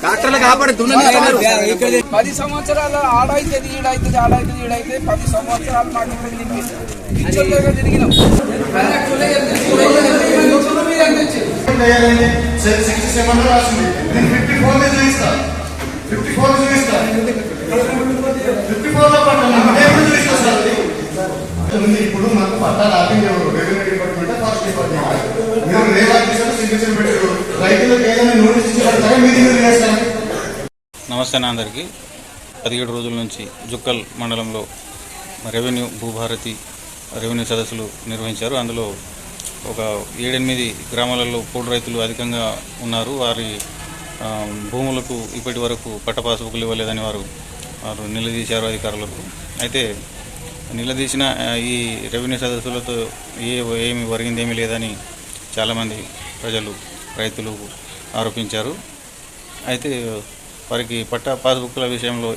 10 సంవత్సరాల ఆడైతే ఈడైతే ఆడైతే ఈడైతే 10 సంవత్సరాలు మాకు ఇక్కడ తిరిగినాం. ఇప్పుడు మాకు పట్టాలు ఆపింగ్ ఎవరు? Revenue department, forest department. మీరు రేవాల్సిన సిగ్నేచర్ పెట్టారు, రైతులకు ఏదైనా నోటీస్ ఇచ్చారా? మీది మీరు వేస్తారు. నమస్తే అందరికీ. 17 రోజుల నుంచి జుక్కల్ మండలంలో రెవెన్యూ భూభారతి రెవెన్యూ సదస్సులు నిర్వహించారు. అందులో ఒక 7-8 గ్రామాలలో పోడు రైతులు అధికంగా ఉన్నారు. వారి భూములకు ఇప్పటి వరకు పట్ట పాస్బుక్లు ఇవ్వలేదని వారు నిలదీశారు అధికారులకు. అయితే నిలదీసిన ఈ రెవెన్యూ సదస్సులతో ఏమి ఒరిగిందేమీ లేదని చాలామంది ప్రజలు రైతులు ఆరోపించారు. అయితే వారికి పట్ట పాస్బుక్ల విషయంలో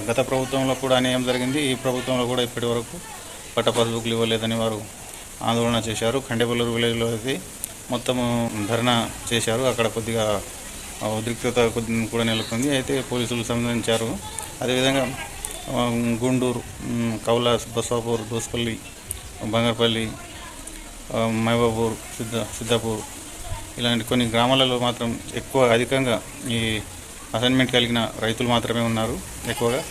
గత ప్రభుత్వంలో కూడా అన్యాయం జరిగింది. ఈ ప్రభుత్వంలో కూడా ఇప్పటి వరకు పట్ట పాస్బుక్లు ఇవ్వలేదని వారు ఆందోళన చేశారు. ఖండేపల్లూరు విలేజ్లో అయితే మొత్తము ధర్నా చేశారు. అక్కడ కొద్దిగా ఉద్రిక్తత కూడా నెలకొంది. అయితే పోలీసులు సంబంధించారు. అదేవిధంగా గుండూరు, కౌలా, బస్వాపూర్, దోస్పల్లి, బంగారపల్లి, మైబాపూర్, సిద్ధాపూర్ ఇలాంటి కొన్ని గ్రామాలలో మాత్రం అధికంగా ఈ అసైన్మెంట్ కలిగిన రైతులు మాత్రమే ఉన్నారు. ఎక్కువగా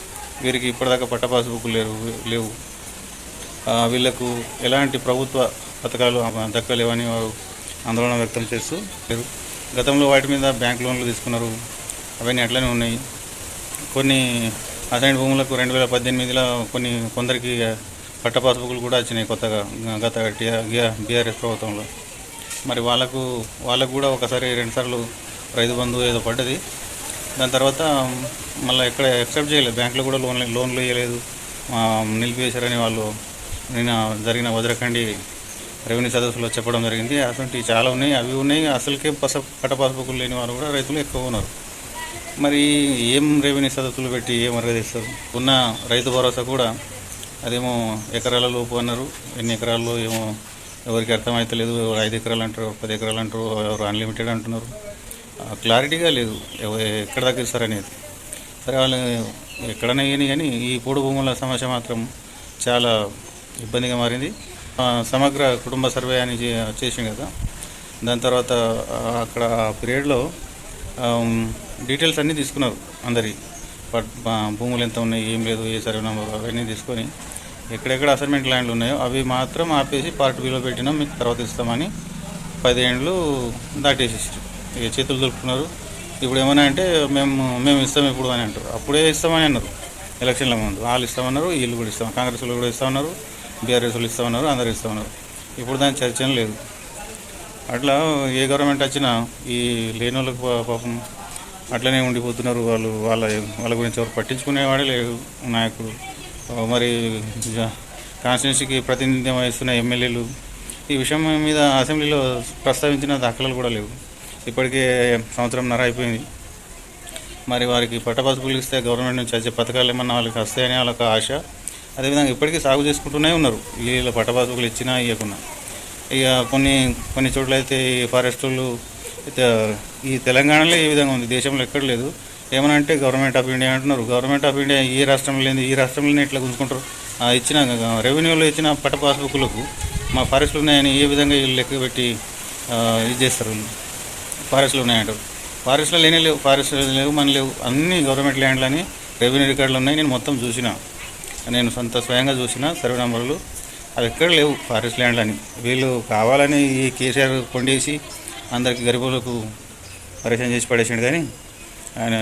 వీరికి ఇప్పటిదాకా పట్ట పాస్బుక్లు లేవు. వీళ్లకు ఎలాంటి ప్రభుత్వ పథకాలు దక్కలేవని వారు ఆందోళన వ్యక్తం చేస్తూ గతంలో వాటి మీద బ్యాంక్ లోన్లు తీసుకున్నారు. అవన్నీ అట్లనే ఉన్నాయి. కొన్ని అసైన్ భూములకు 2018లో కొందరికి పట్ట పాస్బుక్లు కూడా వచ్చినాయి కొత్తగా గత బీఆర్ఎస్ ప్రభుత్వంలో. మరి వాళ్ళకు కూడా ఒకసారి 2 సార్లు రైతు బంధు ఏదో పడ్డది. దాని తర్వాత మళ్ళీ ఎక్కడ యాక్సెప్ట్ చేయలేదు. బ్యాంకులో కూడా లోన్లు ఇవ్వలేదు, నిలిపివేశారని వాళ్ళు నిన్న జరిగిన వజ్రఖండి రెవెన్యూ సదస్సులో చెప్పడం జరిగింది. అటువంటి చాలా ఉన్నాయి. అవి ఉన్నాయి. అసలుకే పట్ట పాస్బుక్లు లేని వారు కూడా రైతులు ఎక్కువ ఉన్నారు. మరి ఏం రెవెన్యూ సదస్సులు పెట్టి ఏం అరగదీస్తారు? ఉన్న రైతు భరోసా కూడా అదేమో ఎకరాల లోపు అన్నారు. ఎన్ని ఎకరాల్లో ఏమో ఎవరికి అర్థమవుతలేదు. 5 ఎకరాలు అంటారు, 10 ఎకరాలు అంటారు, ఎవరు అన్లిమిటెడ్ అంటున్నారు. క్లారిటీగా లేదు ఎక్కడ దాకా ఇస్తారనేది. సరే వాళ్ళు ఎక్కడైనా కానీ ఈ పోడు భూముల సమస్య మాత్రం చాలా ఇబ్బందిగా మారింది. సమగ్ర కుటుంబ సర్వే అని చేసింది కదా. దాని తర్వాత అక్కడ పీరియడ్లో డీటెయిల్స్ అన్నీ తీసుకున్నారు. అందరి భూములు ఎంత ఉన్నాయి, ఏం లేదు, ఏ సర్వే నెంబర్ అవన్నీ తీసుకొని ఎక్కడెక్కడ అసైన్మెంట్ ల్యాండ్లు ఉన్నాయో అవి మాత్రం ఆపేసి పార్ట్ బిలో పెట్టినాం, మీకు తర్వాత ఇస్తామని 10 ఏళ్ళు దాటేసేసారు. ఇక చేతులు దొరుకుతున్నారు. ఇప్పుడు ఏమన్నా అంటే మేము ఇస్తాం ఇప్పుడు అని అంటారు. అప్పుడే ఇస్తామని అన్నారు ఎలక్షన్ల ముందు. వాళ్ళు ఇస్తామన్నారు, వీళ్ళు కూడా ఇస్తాం, కాంగ్రెస్ వాళ్ళు కూడా ఇస్తామన్నారు, బీఆర్ఎస్ వాళ్ళు ఇస్తామన్నారు, అందరూ ఇస్తామన్నారు. ఇప్పుడు దాని చర్చనే లేదు. అట్లా ఏ గవర్నమెంట్ వచ్చినా ఈ లేని వాళ్ళకి పాపం అట్లనే ఉండిపోతున్నారు. వాళ్ళ గురించి ఎవరు పట్టించుకునేవాడే లేదు నాయకుడు. మరి కాన్స్టిట్యున్సీకి ప్రాతినిధ్యం వహిస్తున్న ఎమ్మెల్యేలు ఈ విషయం మీద అసెంబ్లీలో ప్రస్తావించిన దాఖలాలు కూడా లేవు. ఇప్పటికే 1.5 సంవత్సరం అయిపోయింది. మరి వారికి పట్ట పాస్బుక్లు ఇస్తే గవర్నమెంట్ నుంచి వచ్చే పథకాలు ఏమన్నా వాళ్ళకి వస్తాయని వాళ్ళకి ఆశ. అదేవిధంగా ఇప్పటికీ సాగు చేసుకుంటూనే ఉన్నారు. వీళ్ళ పట్ట పాస్బుక్లు ఇచ్చినా ఇవ్వకున్నా. ఇక కొన్ని చోట్ల అయితే ఈ ఫారెస్టులు ఈ తెలంగాణలో ఈ విధంగా ఉంది, దేశంలో ఎక్కడ లేదు. ఏమన్నా అంటే గవర్నమెంట్ ఆఫ్ ఇండియా అంటున్నారు. గవర్నమెంట్ ఆఫ్ ఇండియా ఈ రాష్ట్రంలో లేదు, ఈ రాష్ట్రంలోనే ఇట్లా గుంజుకుంటారు. ఇచ్చిన రెవెన్యూలో ఇచ్చిన పట్ట పాస్బుక్లకు మా ఫారెస్ట్లు ఉన్నాయని ఏ విధంగా వీళ్ళు లెక్క పెట్టి ఇది చేస్తారు. ఫారెస్ట్లు ఉన్నాయంటారు. ఫారెస్ట్లో లేవు, ఫారెస్ట్లో లేవు, మన లేవు, అన్ని గవర్నమెంట్ ల్యాండ్లని రెవెన్యూ రికార్డులు ఉన్నాయి. నేను మొత్తం చూసిన, నేను స్వయంగా చూసిన సర్వే నెంబర్లు అవి ఎక్కడ లేవు ఫారెస్ట్ ల్యాండ్లని. వీళ్ళు కావాలని ఈ కేసీఆర్ కొండేసి అందరికి గరీబులకు పరిచయం చేసి పడేసిండు. కానీ ఆయన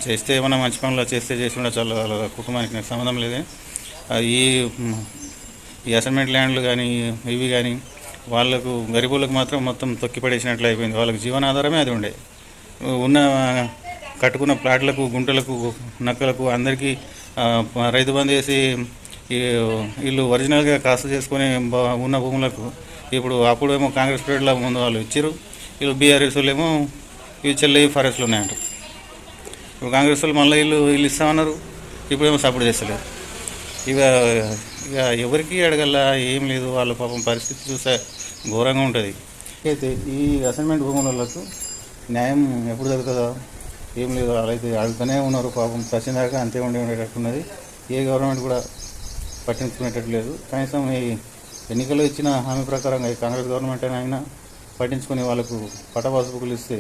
చేస్తే ఏమన్నా మంచి పనులు చేసి ఉండే చాలా వాళ్ళ కుటుంబానికి నాకు సంబంధం లేదు. ఈ అసైన్మెంట్ ల్యాండ్లు కానీ ఇవి కానీ వాళ్ళకు గరీబులకు మాత్రం మొత్తం తొక్కిపడేసినట్లు అయిపోయింది. వాళ్ళకి జీవనాధారమే అది ఉండే. ఉన్న కట్టుకున్న ప్లాట్లకు, గుంటలకు, నక్కలకు అందరికీ రైతు బంద్ చేసి వీళ్ళు ఒరిజినల్గా కాస్త చేసుకొని ఉన్న భూములకు ఇప్పుడు అప్పుడేమో కాంగ్రెస్ పీరియడ్లో ముందు వాళ్ళు ఇచ్చారు. వీళ్ళు బీఆర్ఎస్ వాళ్ళు ఏమో ఇవి చెల్లెవి ఫారెస్ట్లు ఉన్నాయంటారు. ఇప్పుడు కాంగ్రెస్ వాళ్ళు మళ్ళీ వీళ్ళు ఇస్తామన్నారు. ఇప్పుడేమో సపోర్ట్ చేస్తలేరు. ఇక ఎవరికి అడగల ఏం లేదు. వాళ్ళ పాపం పరిస్థితి చూస్తే ఘోరంగా ఉంటుంది. అయితే ఈ అసైన్మెంట్ భూములకు న్యాయం ఎప్పుడు జరుగుతుందో ఏం లేదు, వాళ్ళైతే అడుగుతూనే ఉన్నారు పాపం. సచినదాకా అంతే ఉండేటట్టున్నది. ఏ గవర్నమెంట్ కూడా పట్టించుకునేటట్టు లేదు. కనీసం ఈ ఎన్నికల్లో ఇచ్చిన హామీ ప్రకారంగా ఈ కాంగ్రెస్ గవర్నమెంట్ అయినా పట్టించుకొని వాళ్ళకు పట్టభద్రులు బుక్కులు ఇస్తే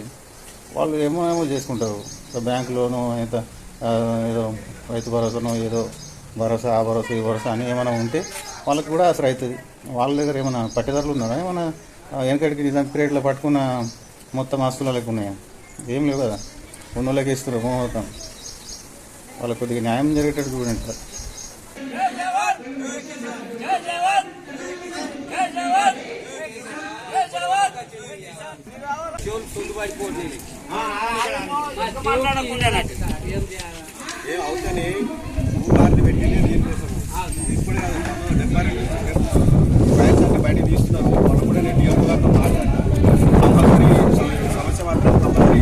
వాళ్ళు ఏమో చేసుకుంటారు. బ్యాంకులోనో ఏదో రైతు భరోసానో ఏదో భరోసా, ఆ భరోసా, ఈ భరోసా అని ఏమైనా ఉంటే వాళ్ళకి కూడా అసలు అవుతుంది. వాళ్ళ దగ్గర ఏమైనా పట్టేదారులు ఉన్నారా? ఏమైనా వెనకటికి నిజాం పీరియడ్లో పట్టుకున్న మొత్తం ఆస్తులు వాళ్ళకి ఉన్నాయా? ఏం లేవు కదా. ఉన్న వాళ్ళకి ఇస్తారు మోహతం. వాళ్ళకి కొద్దిగా న్యాయం జరిగేటట్టు చూడండి. అవుతానే భూభారతి పెట్టింది దీనికోసం. ఇప్పుడు బయట తీస్తున్నారు. వాళ్ళు కూడా నేను డిఎం గారితో మాట్లాడినా కంపల్సరీ సమస్య మాత్రం కంపల్సరీ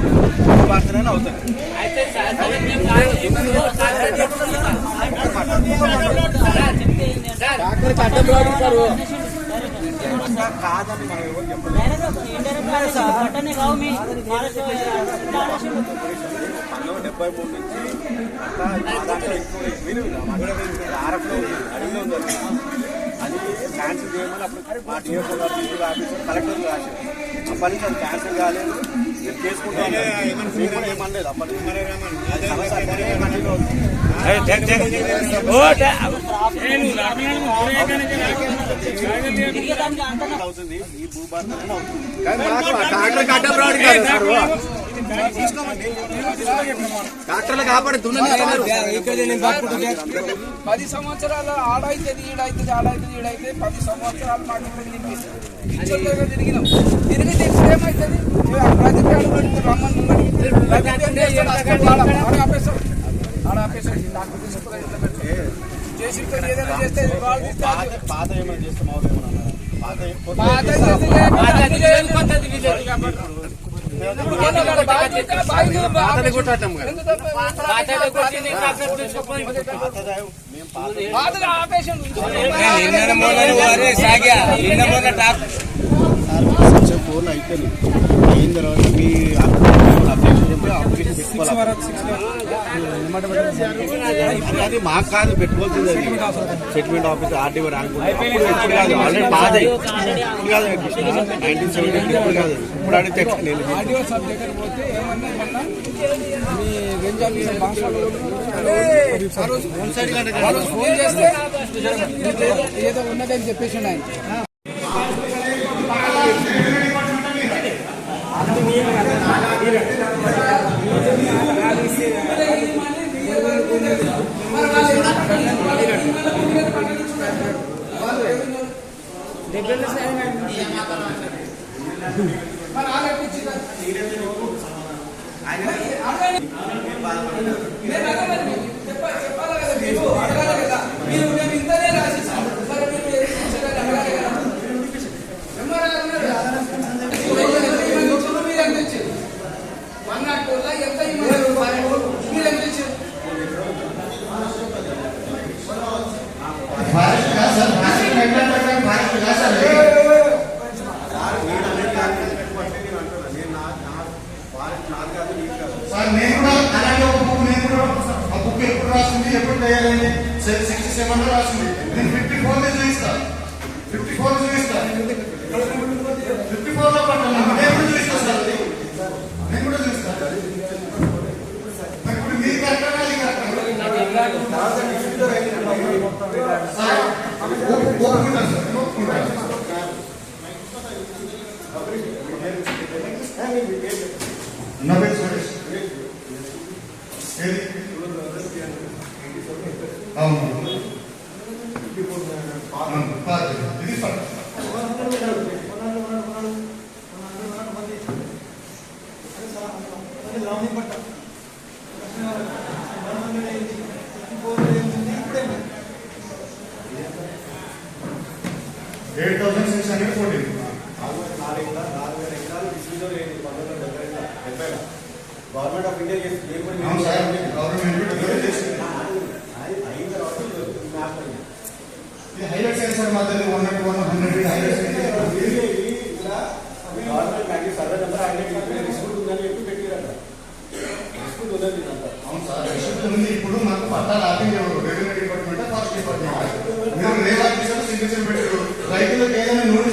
భూభారతనే అవుతాయి. కాదని మనం ఎవరు చెప్పలేదు. 73 నుంచి దాంట్లో ఎక్కువ మీరు ఆరఫ్లో అడిగిలో ఉంది. అది క్యాన్సిల్ చేయమని అప్పుడు మా డిఎఫ్ఓ గారు డిస్ట్రిక్ట్ ఆఫీసర్ కలెక్టర్ రాశారు. అప్పటి నుంచి అది క్యాన్సిల్ కాలేదు, చేసుకుంటాం ఏమనలేదు. అప్పటి అవుతుంది ఈ భూభారతనే అవుతుంది. డాక్టర్లు కాపాడు 10 సంవత్సరాల ఆడైతుంది ఈడైతుంది ఆడైతుంది ఈడైతే 10 సంవత్సరాలు మాకు పిచ్చోళ్ళగా తిరిగినాం. తిరిగితే ఇప్పుడు ఏమవుతుంది? రమ్మని ఆపేస్తాడు. ఆడ ఆపేస్తాడు. చేసి ఏదైనా చేస్తే పాత ఏమైనా చేస్తే ఫోన్ అయిపోయింది. అయిన తర్వాత మీ అప్లికేషన్ పెట్టుకోవాలి. అది మాకు కాదు పెట్టుకోవాల్సింది. అది సెటిల్మెంట్ ఆఫీస్ ఆర్డీఓ ర్యాంక్ ఇప్పుడు కాదు, ఆల్రెడీ బాధ ఇప్పుడు కాదు. 1970 ఇప్పుడు కాదు, ఇప్పుడు అడిగితే ఆర్డీఓ సబ్ దగ్గర పోతే ఏమన్నా మీ గంజామి భాషలో ఫోన్ చేస్తే ఏదో ఉన్నదని చెప్పేసి ఆయన ఎప్పుడు తయారైంది 67 రాసింది. నేను 54 చూపిస్తాను. 54 చూపిస్తాను. 54 లో పట్టాను. నేను కూడా చూపిస్తాను సార్. నేను కూడా చూపిస్తాను. ఇప్పుడు మీరు కరెక్టా ఇది కరెక్టా? ఒప్పుకుంటాను సార్. ఒప్పుకుంటాను. నా పేరు సురేష్. అవును ఇది పట్ట 8,614 గవర్నమెంట్ ఆఫ్ ఇండియా హైలైట్స్ అయ్యి సార్ మాత్రం 100 హైలైట్స్ గవర్నమెంట్ సర్వే నెంబర్ ఉందని చెప్పి పెట్టిరంట. అవును సార్, రెస్ట్రిక్షన్ ఉంది. ఇప్పుడు మాకు పట్టాలు ఆపింగ్ ఎవరు? Revenue department, forest department. మీరు రేవ్ ఆఫీసర్ సిగ్నేచర్ పెట్టారు. రైతులకు ఏదైనా నోటీస్